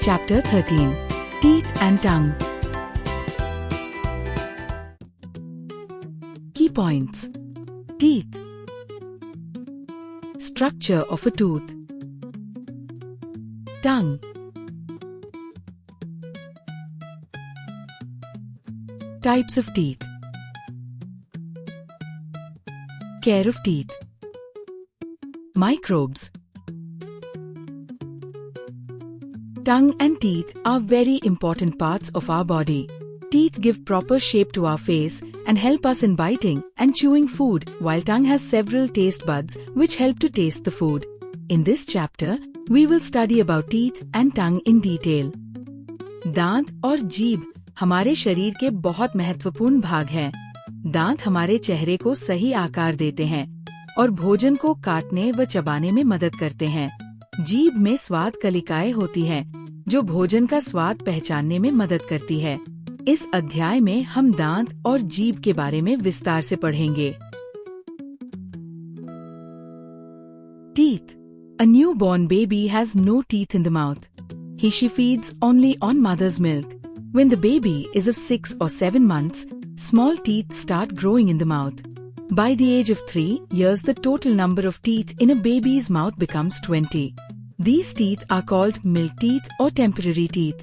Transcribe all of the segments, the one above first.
Chapter 13 Teeth and Tongue. Key points. Teeth. Structure of a tooth. Tongue. Types of teeth. Care of teeth. Microbes. Tongue and teeth are very important parts of our body. Teeth give proper shape to our face and help us in biting and chewing food, while tongue has several taste buds which help to taste the food. In this chapter, we will study about teeth and tongue in detail. दांत और जीभ हमारे शरीर के बहुत महत्वपूर्ण भाग हैं। दांत हमारे चेहरे को सही आकार देते हैं और भोजन को काटने व चबाने में मदद करते हैं। जीभ में स्वाद कलिकाएं होती हैं, जो भोजन का स्वाद पहचानने में मदद करती है। इस अध्याय में हम दांत और जीभ के बारे में विस्तार से पढ़ेंगे। Teeth. A newborn baby has no teeth in the mouth. She feeds only on mother's milk. When the baby is of 6 or 7 months, small teeth start growing in the mouth. By the age of 3 years, the total number of teeth in a baby's mouth becomes 20. These teeth are called milk teeth or temporary teeth.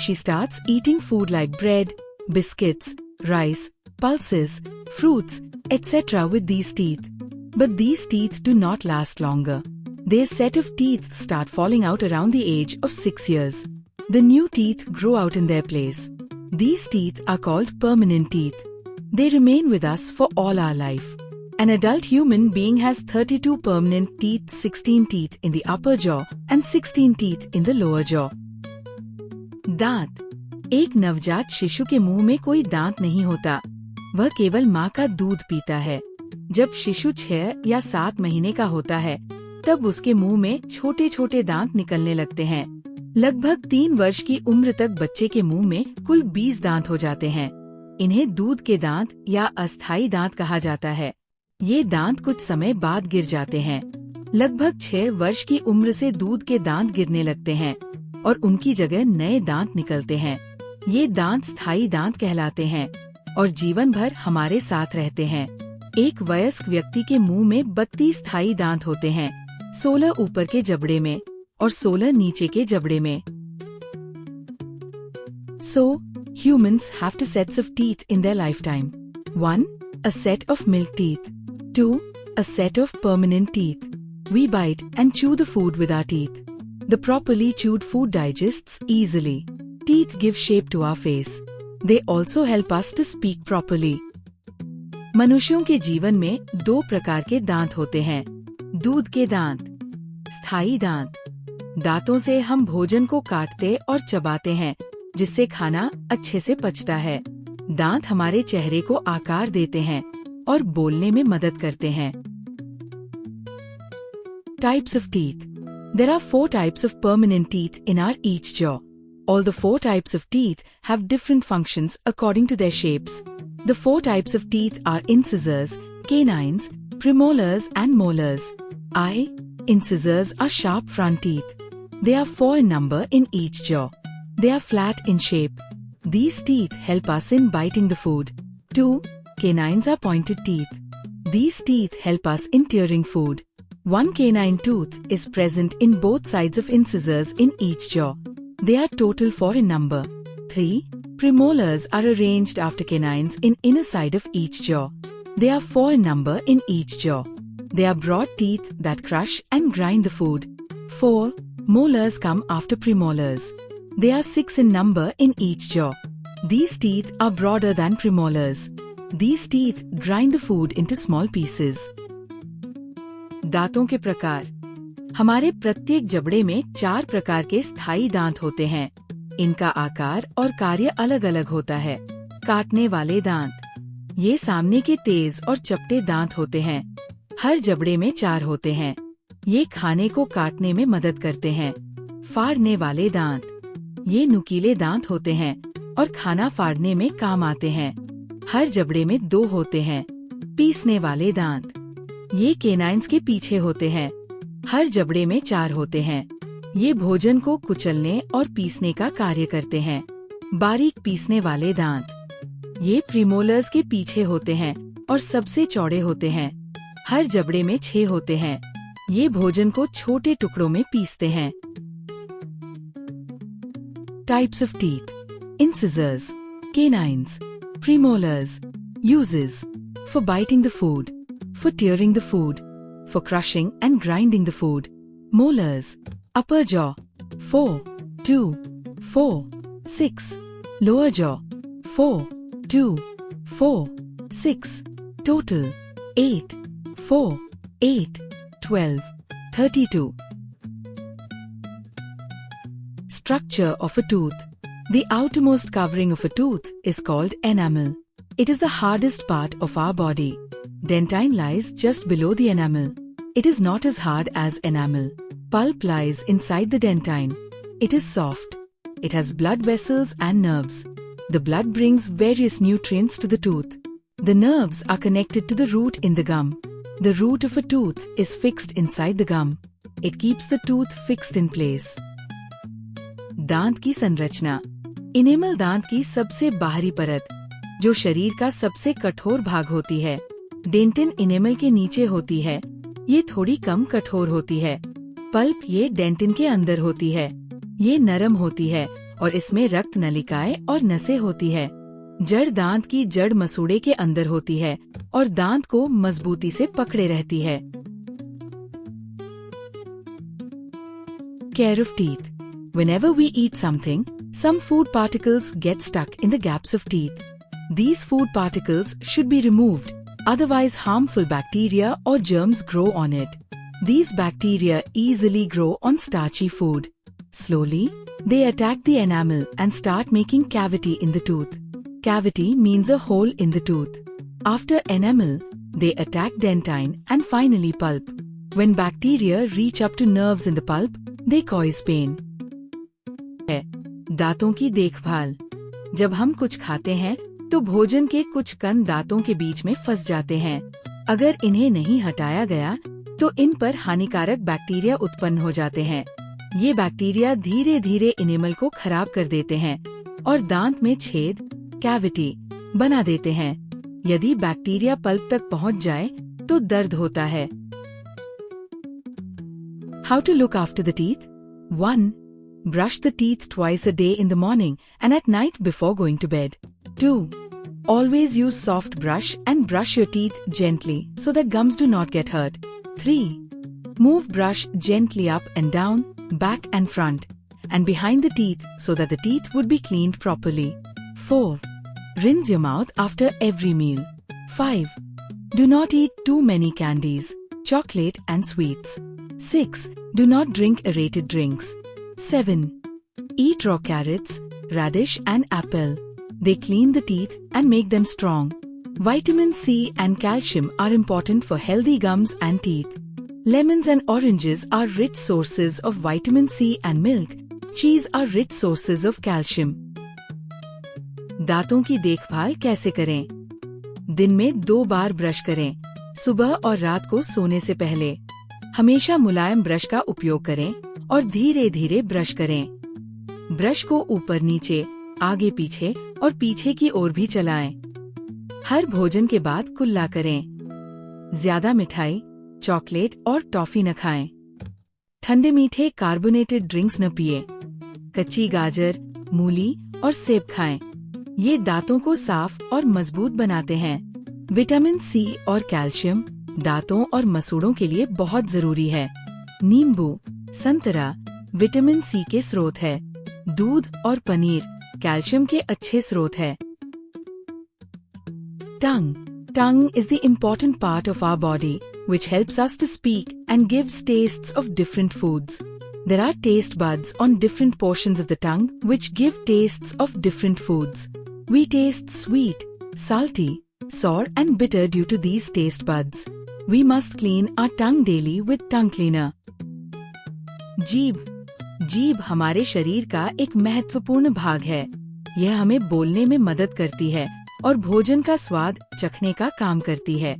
She starts eating food like bread, biscuits, rice, pulses, fruits, etc. with these teeth. But these teeth do not last longer. Their set of teeth start falling out around the age of 6 years. The new teeth grow out in their place. These teeth are called permanent teeth. They remain with us for all our life. An adult human being has 32 permanent teeth, 16 teeth in the upper jaw and 16 teeth in the lower jaw. दांत। एक नवजात शिशु के मुंह में कोई दांत नहीं होता। वह केवल माँ का दूध पीता है। जब शिशु 6 या 7 महीने का होता है, तब उसके मुंह में छोटे छोटे दांत निकलने लगते हैं। लगभग 3 वर्ष की उम्र तक बच्चे के मुंह में कुल 20 दांत हो जाते हैं। इन्हें दूध के दांत या अस्थायी दांत कहा जाता है। ये दांत कुछ समय बाद गिर जाते हैं। लगभग 6 वर्ष की उम्र से दूध के दांत गिरने लगते हैं और उनकी जगह नए दांत निकलते हैं। ये दांत स्थायी दांत कहलाते हैं और जीवन भर हमारे साथ रहते हैं। एक वयस्क व्यक्ति के मुंह में 32 स्थायी दांत होते हैं, 16 ऊपर के जबड़े में और 16 नीचे के जबड़े में। So, humans have 2 sets of teeth in their lifetime. 1. A set of milk teeth. 2. A set of permanent teeth. We bite and chew the food with our teeth. The properly chewed food digests easily. Teeth give shape to our face. They also help us to speak properly. मनुष्यों के जीवन में 2 प्रकार के दांत होते हैं। दूध के दांत, स्थायी दांत। दांतों से हम भोजन को काटते और चबाते हैं, जिससे खाना अच्छे से पचता है। दांत हमारे चेहरे को आकार देते हैं और बोलने में मदद करते हैं। Types of teeth. There are 4 types of permanent teeth in our each jaw. All the 4 types of teeth have different functions according to their shapes. The 4 types of teeth are incisors, canines, premolars and molars. Incisors are sharp front teeth. They are 4 in number in each jaw. They are flat in shape. These teeth help us in biting the food. 2. Canines are pointed teeth. These teeth help us in tearing food. 1 canine tooth is present in both sides of incisors in each jaw. They are total 4 in number. 3. Premolars are arranged after canines in inner side of each jaw. They are 4 in number in each jaw. They are broad teeth that crush and grind the food. 4. Molars come after premolars. They are 6 in number in each jaw. These teeth are broader than premolars. These teeth grind the food into small pieces. दांतों के प्रकार। हमारे प्रत्येक जबड़े में 4 प्रकार के स्थायी दांत होते हैं। इनका आकार और कार्य अलग अलग होता है। काटने वाले दांत। ये सामने के तेज और चपटे दांत होते हैं। हर जबड़े में 4 होते हैं। ये खाने को काटने में मदद करते हैं। फाड़ने वाले दांत। ये नुकीले दांत होते हैं और खाना फाड़ने में काम आते हैं। हर जबड़े में 2 होते हैं। पीसने वाले दांत। ये केनाइन्स के पीछे होते हैं। हर जबड़े में 4 होते हैं। ये भोजन को कुचलने और पीसने का कार्य करते हैं। बारीक पीसने वाले दांत। ये प्रीमोलर्स के पीछे होते हैं और सबसे चौड़े होते हैं। हर जबड़े में 6 होते हैं। ये भोजन को छोटे टुकड़ों में पीसते हैं। Types of teeth. Incisors, canines, premolars. Uses: for biting the food, for tearing the food, for crushing and grinding the food. Molars, upper jaw, 4, 2, 4, 6. Lower jaw, 4, 2, 4, 6. Total, 8, 4, 8, 12, 32. Structure of a tooth. The outermost covering of a tooth is called enamel. It is the hardest part of our body. Dentine lies just below the enamel. It is not as hard as enamel. Pulp lies inside the dentine. It is soft. It has blood vessels and nerves. The blood brings various nutrients to the tooth. The nerves are connected to the root in the gum. The root of a tooth is fixed inside the gum. It keeps the tooth fixed in place. दांत की संरचना। Enamel दांत की सबसे बाहरी परत, जो शरीर का सबसे कठोर भाग होती है। डेंटिन इनेमल के नीचे होती है। ये थोड़ी कम कठोर होती है। पल्प ये डेंटिन के अंदर होती है। ये नरम होती है और इसमें रक्त नलिकाएं और नसें होती है। जड़ दांत की जड़ मसूड़े के अंदर होती है और दांत को मजबूती से पकड़े रहती है। Care of teeth. Whenever we eat something, some food particles get stuck in the gaps of teeth. These food particles should be removed, otherwise harmful bacteria or germs grow on it. These bacteria easily grow on starchy food. Slowly, they attack the enamel and start making cavity in the tooth. Cavity means a hole in the tooth. After enamel, they attack dentine and finally pulp. When bacteria reach up to nerves in the pulp, they cause pain. दांतों की देखभाल। जब हम कुछ खाते हैं तो भोजन के कुछ कण दांतों के बीच में फंस जाते हैं। अगर इन्हें नहीं हटाया गया तो इन पर हानिकारक बैक्टीरिया उत्पन्न हो जाते हैं। ये बैक्टीरिया धीरे धीरे इनेमल को खराब कर देते हैं और दांत में छेद, कैविटी बना देते हैं। यदि बैक्टीरिया पल्प तक पहुंच जाए तो दर्द होता है। How to look after the teeth. 1. Brush the teeth twice a day in the morning and at night before going to bed. 2. Always use soft brush and brush your teeth gently so that gums do not get hurt. 3. Move brush gently up and down, back and front, and behind the teeth so that the teeth would be cleaned properly. 4. Rinse your mouth after every meal. 5. Do not eat too many candies, chocolate and sweets. 6. Do not drink aerated drinks. 7. Eat raw carrots, radish and apple. They clean the teeth and make them strong. Vitamin C and calcium are important for healthy gums and teeth. Lemons and oranges are rich sources of vitamin C and milk. Cheese are rich sources of calcium. दांतों की देखभाल कैसे करें? दिन में 2 बार brush करें, सुबह और रात को सोने से पहले। हमेशा मुलायम ब्रश का उपयोग करें और धीरे धीरे ब्रश करें। ब्रश को ऊपर नीचे, आगे पीछे और पीछे की ओर भी चलाएं। हर भोजन के बाद कुल्ला करें। ज्यादा मिठाई, चॉकलेट और टॉफी न खाएं। ठंडे मीठे कार्बोनेटेड ड्रिंक्स न पिए। कच्ची गाजर, मूली और सेब खाएं। ये दांतों को साफ और मजबूत बनाते हैं। विटामिन सी और कैल्शियम दांतों और मसूड़ों के लिए बहुत जरूरी है। नींबू, संतरा विटामिन सी के स्रोत है। दूध और पनीर कैल्शियम के अच्छे स्रोत है। Tongue is the important part of our body, which helps us to speak and gives tastes of different foods. There are taste buds on different portions of the tongue which give tastes of different foods. We taste sweet, salty, sour and bitter due to these taste buds. We must clean our tongue daily with tongue cleaner. जीभ हमारे शरीर का एक महत्वपूर्ण भाग है। यह हमें बोलने में मदद करती है और भोजन का स्वाद चखने का काम करती है।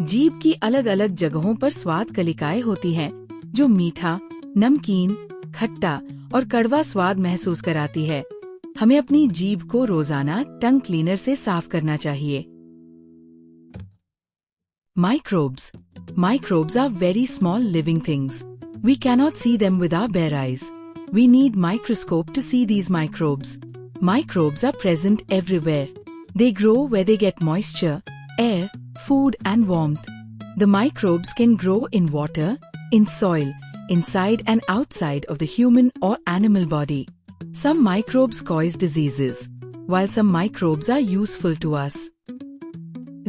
जीभ की अलग अलग जगहों पर स्वाद कलिकाएं होती हैं, जो मीठा, नमकीन, खट्टा और कड़वा स्वाद महसूस कराती है। हमें अपनी जीभ को रोजाना टंग क्लीनर से साफ करना चाहिए। Microbes. Microbes are very small living things. We cannot see them with our bare eyes. We need microscope to see these microbes. Microbes are present everywhere. They grow where they get moisture, air, food and warmth. The microbes can grow in water, in soil, inside and outside of the human or animal body. Some microbes cause diseases, while some microbes are useful to us.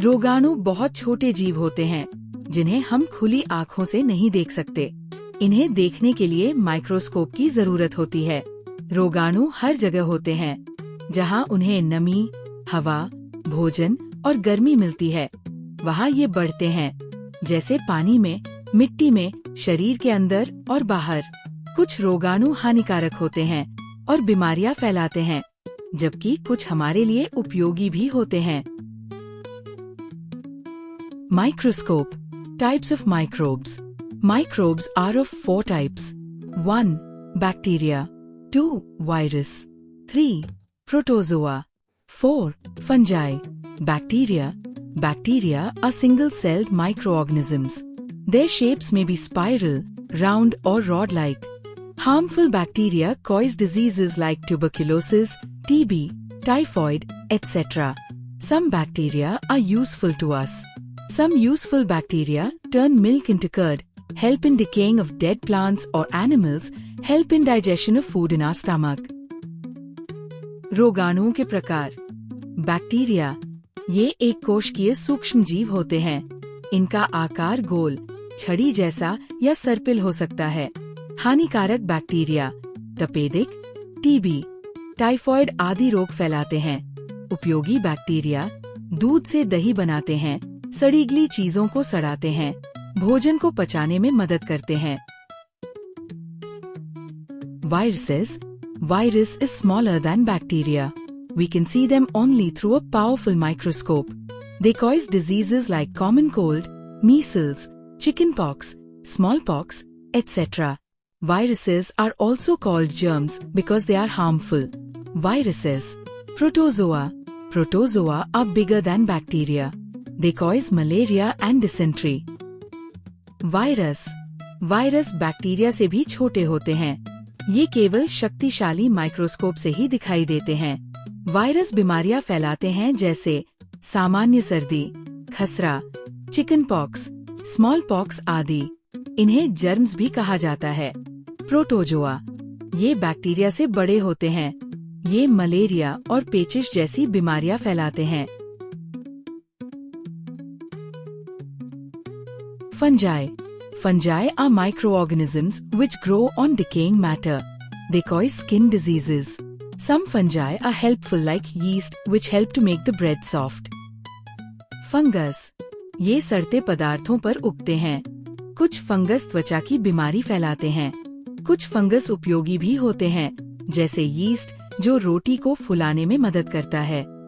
रोगाणु बहुत छोटे जीव होते हैं जिन्हें हम खुली आँखों से नहीं देख सकते। इन्हें देखने के लिए माइक्रोस्कोप की जरूरत होती है। रोगाणु हर जगह होते हैं जहाँ उन्हें नमी, हवा, भोजन और गर्मी मिलती है, वहाँ ये बढ़ते हैं, जैसे पानी में, मिट्टी में, शरीर के अंदर और बाहर। कुछ रोगाणु हानिकारक होते हैं और बीमारियां फैलाते हैं, जबकि कुछ हमारे लिए उपयोगी भी होते हैं। Microscope. Types of microbes. Microbes are of 4 types. 1. Bacteria. 2. Virus. 3. Protozoa. 4. Fungi. Bacteria. Bacteria are single-celled microorganisms. Their shapes may be spiral, round or rod-like. Harmful bacteria cause diseases like tuberculosis, TB, typhoid, etc. Some bacteria are useful to us. Some useful bacteria turn milk into curd, help in decaying of dead plants or animals, help in digestion of food in our stomach. रोगाणुओं के प्रकार। Bacteria, ये एक कोशिकीय सूक्ष्म जीव होते हैं। इनका आकार गोल, छड़ी जैसा या सर्पिल हो सकता है। हानिकारक बैक्टीरिया, तपेदिक, टीबी, टाइफॉइड आदि रोग फैलाते हैं। उपयोगी बैक्टीरिया, दूध से दही बनाते हैं, सड़ी गली चीजों को सड़ाते हैं, भोजन को पचाने में मदद करते हैं। Viruses. Virus is smaller than bacteria. We can see them only through a powerful microscope. They cause diseases like common cold, measles, chickenpox, smallpox, etc. Viruses are also called germs because they are harmful. Viruses. Protozoa. Protozoa are bigger than bacteria. They cause malaria and dysentery. Virus. Virus bacteria से भी छोटे होते हैं। ये केवल शक्तिशाली microscope से ही दिखाई देते हैं। वायरस बीमारियां फैलाते हैं जैसे सामान्य सर्दी, खसरा, चिकन पॉक्स, स्मॉल पॉक्स आदि। इन्हें जर्म्स भी कहा जाता है। प्रोटोजोआ, ये बैक्टीरिया से बड़े होते हैं। ये मलेरिया और पेचिश जैसी बीमारियां फैलाते हैं। Fungi. Fungi are microorganisms which grow on decaying matter. They cause skin diseases. Some fungi are helpful like yeast which help to make the bread soft. Fungus. ये सड़ते पदार्थों पर उगते हैं। कुछ फंगस त्वचा की बीमारी फैलाते हैं। कुछ फंगस उपयोगी भी होते हैं, जैसे यीस्ट जो रोटी को फुलाने में मदद करता है।